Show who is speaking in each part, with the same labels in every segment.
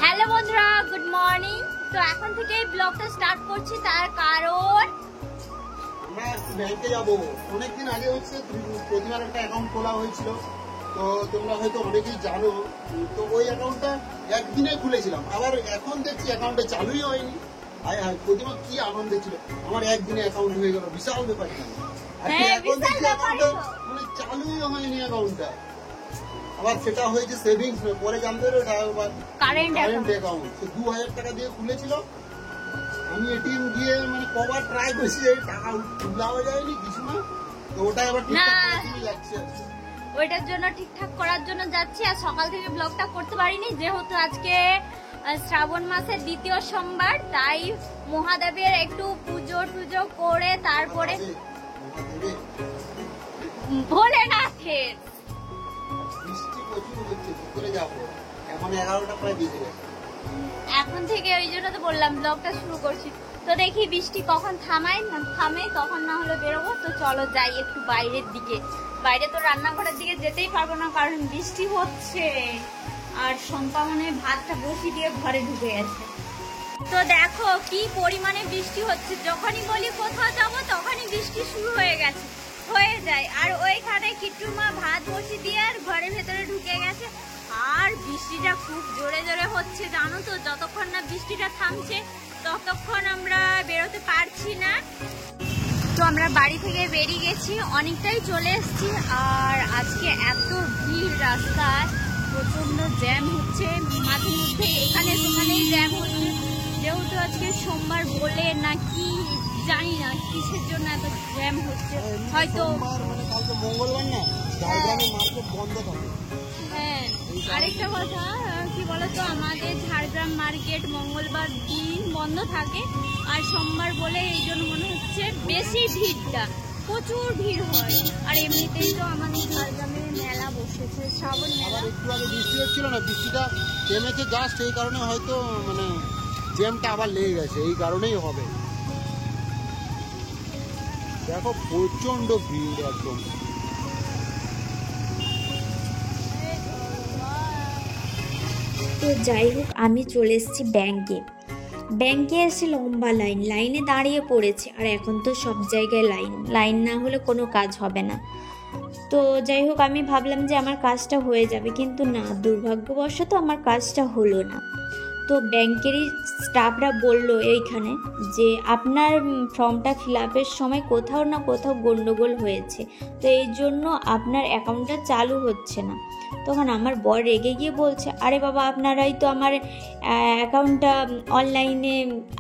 Speaker 1: Hello বন্ধুরা, good morning. তো এখন থেকে ব্লগটা স্টার্ট করছি, তার কারণ
Speaker 2: আমরা ব্যাংকে যাব। অনেকদিন আগে হচ্ছে প্রতিবার একটা অ্যাকাউন্ট খোলা হয়েছিল, তো তোমরা হয়তো অনেকেই জানো। তো ওই অ্যাকাউন্টটা একদিনে খুলেছিলাম, আবার এখন দেখছি অ্যাকাউন্টে চালুই হয়নি। প্রতিমা কি আনন্দে ছিল, আমার একদিনে অ্যাকাউন্ট হয়ে গেল, বিশাল ব্যাপার। এখন দেখছি অ্যাকাউন্টটা মানে চালুই হয়নি অ্যাকাউন্টটা। আবার সেটা হয়েছে সেভিংস, পরে জানতে হবে ওটা আবার কারেন্ট অ্যাকাউন্ট। 2000 টাকা দিয়ে খুলেছিল। আমি এটিএম গিয়ে মানে কবার ট্রাই করছি, টাকা তোলাও যায়নি কিছু না। তো ওটা আবার ঠিকঠাক যাচ্ছে,
Speaker 1: ওইটার জন্য ঠিকঠাক করার জন্য যাচ্ছি। আর সকাল থেকে ব্লগটা করতে পারিনি, যেহেতু আজকে শ্রাবণ মাসের দ্বিতীয় সোমবার, তাই মহাদেবের একটু পুজো টুজো করে তারপরে ভোলেনাথের
Speaker 2: বৃষ্টি প্রচুর হচ্ছে, কি করে যাবো? এখন 11টা প্রায় বেজে গেছে।
Speaker 1: এখন থেকে ওই জন্য তো বললাম ব্লগটা শুরু করছি। তো দেখি বৃষ্টি কখন থামে, তখন না হলে বেরোবো। তো চলো যাই একটু বাইরের দিকে। বাইরে তো রান্নাঘরের দিকে যেতেই পারবো না, কারণ বৃষ্টি হচ্ছে। আর শম্পা মনে ভাতটা বসিয়ে দিয়ে ঘরে ঢুকে গেছে। তো দেখো কি পরিমাণে বৃষ্টি হচ্ছে, যখনই বলি কোথাও যাবো তখনই বৃষ্টি শুরু হয়ে যায়। আর ওইখানে কিট্টুর মা ভাত বসিয়ে দিয়ে আর ঘরের ভেতরে ঢুকে গেছে। আর বৃষ্টিটা খুব জোরে জোরে হচ্ছে, জানো তো। যতক্ষণ না বৃষ্টিটা থামছে ততক্ষণ আমরা বেরোতে পারছি না। তো আমরা বাড়ি থেকে বেরিয়ে গেছি, অনেকটাই চলে এসেছি। আর আজকে এত ভিড় রাস্তায়, প্রচন্ড জ্যাম হচ্ছে, মাঝে মধ্যে এখানে সেখানেই জ্যাম হচ্ছে। যেহেতু আজকে সোমবার বলে নাকি জানি না কিসের জন্য এত জ্যাম হচ্ছে, হয়তো
Speaker 2: মানে কালকে মঙ্গলবার না, ঝাড়গ্রামে মার্কেট বন্ধ থাকে।
Speaker 1: হ্যাঁ, আরেকটা কথা কি বলতো, আমাদের ঝাড়গ্রাম মার্কেট মঙ্গলবার দিন বন্ধ থাকে, আর সোমবার বলে এই জন্য মনে হচ্ছে বেশি ভিড়টা, প্রচুর ভিড় হয়। আর এমনিতেই তো আমাদের ঝাড়গ্রামে মেলা বসেছে, শ্রাবণ মেলা।
Speaker 2: একটু আগে বৃষ্টি হচ্ছিল না, বৃষ্টিটা থেমেছে জাস্ট, এই কারণে হয়তো মানে জ্যামটা আবার লেগে গেছে, এই কারণেই হবে। দেখো প্রচন্ড ভিড় একদম।
Speaker 3: তো যাই হোক, আমি চলে এসেছি ব্যাংকে এসে লম্বা লাইনে দাঁড়িয়ে পড়েছে। আর এখন তো সব জায়গায় লাইন না হলে কোনো কাজ হবে না। তো যাই হোক, আমি ভাবলাম যে আমার কাজটা হয়ে যাবে, কিন্তু না, দুর্ভাগ্যবশত আমার কাজটা হলো না। তো ব্যাংকেরই স্টাফরা বলল এইখানে যে আপনার ফর্মটা ফিল আপের সময় কোথাও না কোথাও গন্ডগোল হয়েছে, তো এই জন্য আপনার অ্যাকাউন্টটা চালু হচ্ছে না। তখন আমার বর রেগে গিয়ে বলছে, আরে বাবা, আপনারাই তো আমার অ্যাকাউন্টটা অনলাইনে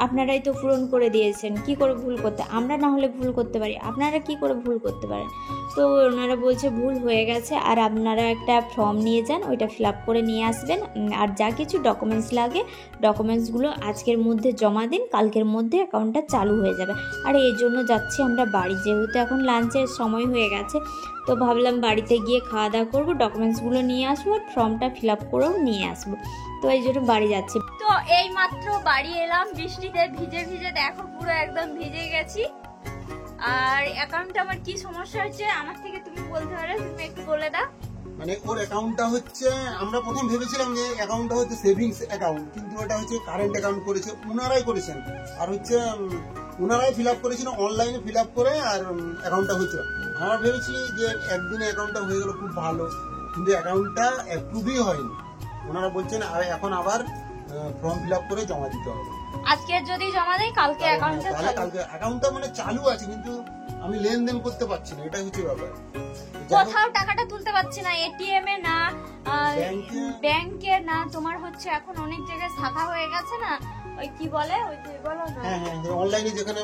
Speaker 3: আপনারাই তো পূরণ করে দিয়েছেন, কি করে ভুল করতে, আমরা না হলে ভুল করতে পারি, আপনারা কি করে ভুল করতে পারেন? তো ওনারা বলছে ভুল হয়ে গেছে, আর আপনারা একটা ফর্ম নিয়ে যান, ওইটা ফিল আপ করে নিয়ে আসবেন, আর যা কিছু ডকুমেন্টস লাগে ডকুমেন্টসগুলো আজকের মধ্যে জমা দিন, কালকের মধ্যে অ্যাকাউন্টটা চালু হয়ে যাবে। আর এই জন্য যাচ্ছি আমরা বাড়ি, যেহেতু এখন লাঞ্চের সময় হয়ে গেছে। তো ভাবলাম বাড়িতে গিয়ে খাওয়া দাওয়া করবো, ডকুমেন্টসগুলো নিয়ে আসবো, আর ফর্মটা ফিল আপ করেও নিয়ে আসবো। তো এই জন্য বাড়ি যাচ্ছি।
Speaker 1: তো এই মাত্র বাড়ি এলাম, বৃষ্টিতে ভিজে দেখো পুরো একদম ভিজে গেছি। আর অ্যাকাউন্টে আমার কি সমস্যা হচ্ছে আমার থেকে তুমি বলতে পারো, তুমি একটু বলে দাও।
Speaker 2: মানে ওর অ্যাকাউন্টটা হচ্ছে, আমরা প্রথম ভেবেছিলাম যে অ্যাকাউন্টটা হচ্ছে সেভিংস অ্যাকাউন্ট, কিন্তু ওটা হচ্ছে কারেন্ট অ্যাকাউন্ট করেছে, ওনারাই করেছেন। আর হচ্ছে ওনারাই ফিল আপ করেছিল, অনলাইনে ফিল আপ করে, আর অ্যাকাউন্টটা হয়েছিল। আমরা ভেবেছি যে একদিনে অ্যাকাউন্টটা হয়ে গেল, খুব ভালো, কিন্তু অ্যাকাউন্টটা অ্যাপ্রুভই হয়নি। ওনারা বলছেন এখন আবার ফর্ম ফিল আপ করে জমা দিতে হবে।
Speaker 1: আজকে যদি জমা দেয় কালকে
Speaker 2: অ্যাকাউন্টটা মানে চালু আছে, কিন্তু আমি লেনদেন করতে পারছি না, এটা হচ্ছে ব্যাপার।
Speaker 1: কোথাও টাকাটা তুলতে পারছি না, এটিএম এ না, ব্যাংকে না, তোমার হচ্ছে এখন অনেক জায়গায় শাখা হয়ে গেছে না, ওই কি বলে, ওই যে বলো না,
Speaker 2: হ্যাঁ অনলাইনে যেখানে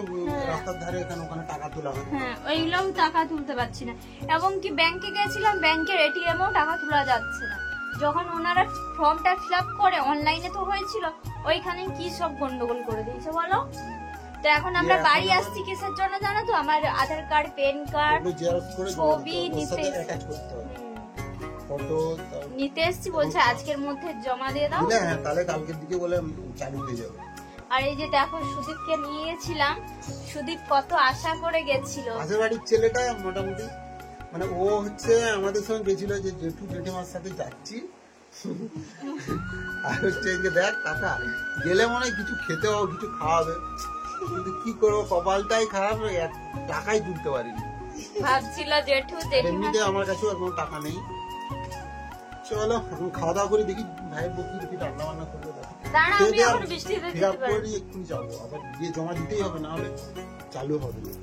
Speaker 2: রাস্তার ধারে এখানে ওখানে টাকা তোলা হয়,
Speaker 1: হ্যাঁ ওইগুলোও টাকা তুলতে পারছি না। এবং কি ব্যাংকে গেছিলাম, ব্যাংকের এটিএমও টাকা তোলা যাচ্ছে না। যখন ওনারা ফর্মটা ফিল আপ করে, অনলাইনে তো হয়েছিল, ওইখানে কি সব গন্ডগোল করে দিয়েছে বলো। তো এখন আমরা বাড়ি আসছি কিসের জন্য জানো তো, আমার আধার কার্ড, পেন কার্ড, ছবি নিতে এসছি, বলছে আজকের মধ্যে জমা দিয়ে দাও,
Speaker 2: তাহলে কালকের দিকে বলে চালু হয়ে যাবে।
Speaker 1: আর এই যে দেখো সুদীপকে নিয়ে গেছিলাম, সুদীপ কত আশা করে গেছিল।
Speaker 2: পাশের বাড়ির ছেলেটা মোটামুটি মানে ও হচ্ছে আমাদের সঙ্গে গেছিল, যে জেঠু জেঠিমার সাথে যাচ্ছি, আর হচ্ছে যে দেখ কাকা গেলে মনে হয় কিছু খেতে হবে, কিছু খাওয়াবে, কিন্তু কি করবো কপালটাই খারাপ, টাকাই তুলতে পারিনি।
Speaker 1: ভাবছিল জেঠু জেঠিমা
Speaker 2: এমনিতে আমার কাছেও আর কোনো টাকা নেই। চলো এখন খাওয়া দাওয়া করে দেখি ভাইয়ের বকি দেখি রান্না বান্না করবে,
Speaker 1: দাঁড়া আমি এখন বৃষ্টিতে যেতে পারি।
Speaker 2: এক্ষুনি যাবো, আবার গিয়ে জমা দিতেই হবে, না হলে চালু হবে না।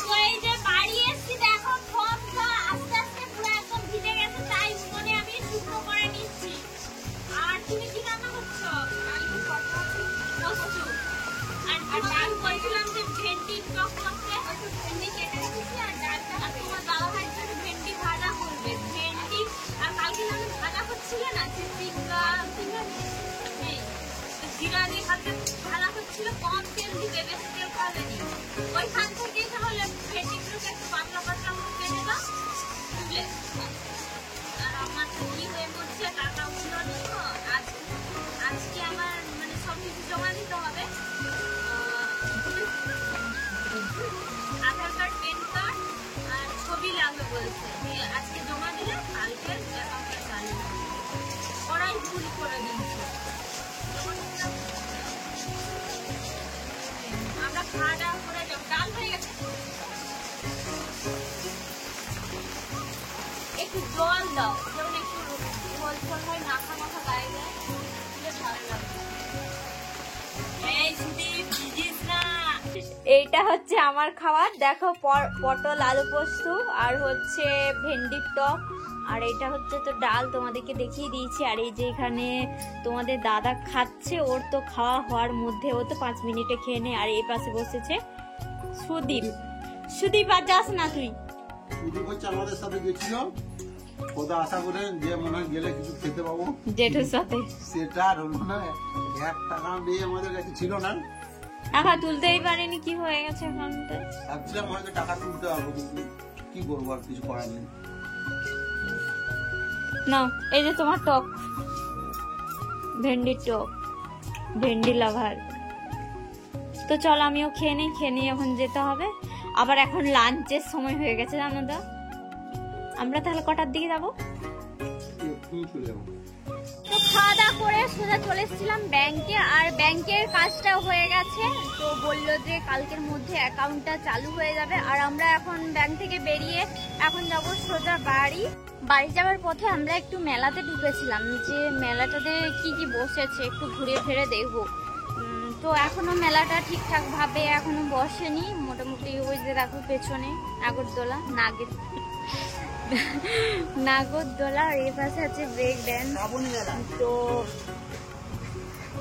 Speaker 1: তো এই যে বাড়ি এসেছি দেখো ফর্মটা আস্তে আস্তে পুরো একদম ভিজে গেছে, তাই মনে আমি শুকনো করে নিচ্ছি। আর তুমি কি রান্না করছো? আলু কষা পোস্ত। আর ডাল বলছিলাম যে ভেন্ডি টক করতে, একটু ভেন্ডি কেটে রেখেছি আর ডালটা তোমার দাদা ভাইয়ের জন্য ভেন্ডি ভাজা করবে। ভেন্ডি আর কালকে আমি ভাজা করছিল না যে জিরা দিয়ে কালকে ভাজা করছিল, কম তেল দিবে, বেশি তেল খাওয়াবেনি। ওইখান থেকে তাহলে ভেন্ডিগুলোকে একটু পাতলা পাতলা করে কেটে দাও, বুঝলে? আর আমার তো কি হয়ে পড়ছে, টাকা উঠলো না তো। আজকে আমার মানে সব কিছু জমা দিতে হবে, আধার কার্ড, প্যান কার্ড আর ছবি লাগবে বলছে। আজকে জমা দিলে কালকে অ্যাকাউন্টে চালু হবে। ওরাই ভুল করে দিয়েছে। আমরা খাওয়া দাওয়া করে যাবো, ডাল হয়ে গেছে, একটু জল দাও, যেমন একটু জল জল হয়, মাখা মাখা গায়ে দেয়, ভালো লাগবে। এই সুদীপ ভিজিস না। এইটা হচ্ছে আমার খাবার, দেখো পটল আলু পোস্ত আর হচ্ছে ভেন্ডির টক, আর এটা হচ্ছে তো ডাল, তোমাদেরকে দেখিয়ে দিয়েছি। আর এই যে এখানে তোমাদের দাদা খাচ্ছে, ওর তো খাওয়া হওয়ার মধ্যে ও তো 5 মিনিটে খেয়ে নেয়। আর এই পাশে বসেছে সুদীপ। সুদীপ আর যাস না তুই?
Speaker 2: সুদীপ হচ্ছে আমাদের সাথে গেছিল, কোথা আশা করে যে মনে হয় গেলে কিছু খেতে পাবো
Speaker 1: জেঠুর সাথে,
Speaker 2: সেটা আর হলো না। 1 টাকা দিয়ে আমাদের কাছে ছিল না,
Speaker 1: টাকা তুলতেই পারিনি, কি হয়ে গেছে এখানতে।
Speaker 2: ভাবছিলাম হয়তো টাকা তুলতে পারবো, কিন্তু কি করবো, আর কিছু করার নেই।
Speaker 1: না এই যে তোমার টক, ভেন্ডির টক, ভেন্ডি লাভার। তো চল আমিও খেয়ে নিই, খেয়ে নিয়ে এখন যেতে হবে। আবার এখন লাঞ্চের সময় হয়ে গেছে জানো তো। আমরা তাহলে কটার দিকে যাবো?
Speaker 2: এক্ষুনি চলে যাবো।
Speaker 1: তো খাওয়া দাওয়া করে সোজা চলে এসেছিলাম ব্যাংকে, আর ব্যাংকের কাজটাও হয়ে গেছে। তো বললো যে কালকের মধ্যে অ্যাকাউন্টটা চালু হয়ে যাবে। আর আমরা এখন ব্যাংক থেকে বেরিয়ে এখন যাবো সোজা বাড়ি। বাড়ি যাওয়ার পথে আমরা একটু মেলাতে ঢুকেছিলাম, যে মেলাটাতে কি কি বসেছে একটু ঘুরে ফিরে দেখবো। তো এখনো মেলাটা ঠিকঠাক ভাবে এখনো বসেনি, মোটামুটি ওই যে দেখো পেছনে নাগরদোলা, নাগরদোলা, আর এই পাশে আছে ব্রেক ড্যান্স।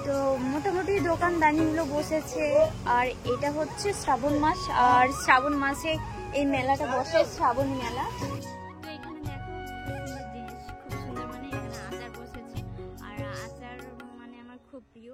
Speaker 1: তো মোটামুটি দোকানদানিগুলো বসেছে। আর এটা হচ্ছে শ্রাবণ মাস, আর শ্রাবণ মাসে এই মেলাটা বসে, শ্রাবণ মেলা। তো এখানে দেখো সুন্দর জিনিস, খুব সুন্দর, মানে এখানে আচার বসেছে, আর আচার মানে আমার খুব প্রিয়।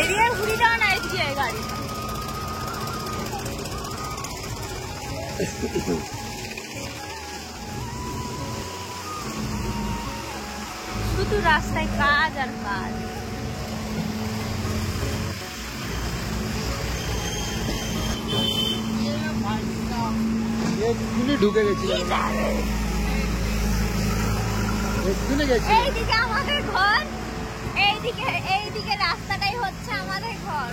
Speaker 1: এদিকে ঘুরে যাও না, এদিকে গাড়ি। শুধু রাস্তায় কাজ আর কাজ।
Speaker 2: ঢুকে গেছিলাম,
Speaker 1: এইদিকে আমাদের ঘর, এইদিকে রাস্তাটাই হচ্ছে আমাদের ঘর।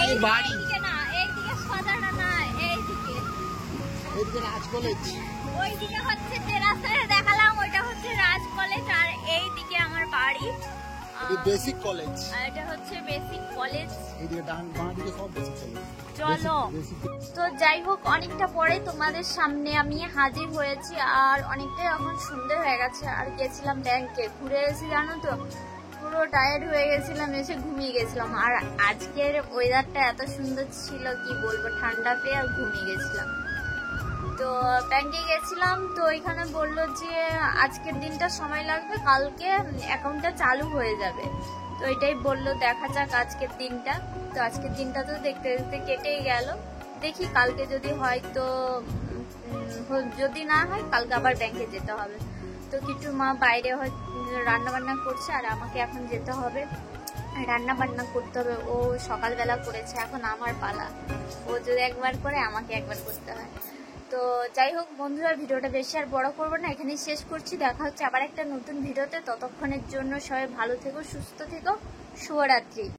Speaker 1: এইদিকে না, এইদিকে সাজানো না, এইদিকে
Speaker 2: রাজ কলেজ।
Speaker 1: ওইদিকে হচ্ছে যে রাস্তাটা দেখালাম ওইটা হচ্ছে রাজ কলেজ, আর এইদিকে আমার বাড়ি
Speaker 2: বেসিক কলেজ।
Speaker 1: আর এটা হচ্ছে বেসিক কলেজ।
Speaker 2: এইদিকে ডান বাঁ দিকে সব বেসিক কলেজ।
Speaker 1: চলো, তো যাই হোক অনেকটা পরে তোমাদের সামনে আমি হাজির হয়েছি, আর অনেকটাই এখন সুন্দর হয়ে গেছে। আর গেছিলাম ব্যাংকে, ঘুরে এসে জানো তো পুরো টায়ার্ড হয়ে গেছিলাম, এসে ঘুমিয়ে গেছিলাম। আর আজকের ওয়েদারটা এত সুন্দর ছিল কি বলবো, ঠান্ডা পেয়ে আর ঘুমিয়ে গেছিলাম। তো ব্যাংকে গেছিলাম, তো এখানে বললো যে আজকের দিনটা সময় লাগবে, কালকে অ্যাকাউন্টটা চালু হয়ে যাবে। তো এটাই বললো, দেখা যাক আজকের দিনটা। তো আজকের দিনটা তো দেখতে দেখতে কেটেই গেল, দেখি কালকে যদি হয় তো, যদি না হয় কালকে আবার ব্যাংকে যেতে হবে। তো কিছু মা বাইরে রান্না বান্না করছে, আর আমাকে এখন যেতে হবে রান্না বান্না করতে হবে। ও সকালবেলা করেছে, এখন আমার পালা, ও যদি একবার করে আমাকে একবার করতে হয়। তো যাই হোক বন্ধুরা, ভিডিওটা বেশি আর বড় করবো না, এখানেই শেষ করছি। দেখা হচ্ছে আবার একটা নতুন ভিডিওতে, ততক্ষণের জন্য সবাই ভালো থেকো, সুস্থ থেকো, শুভরাত্রি।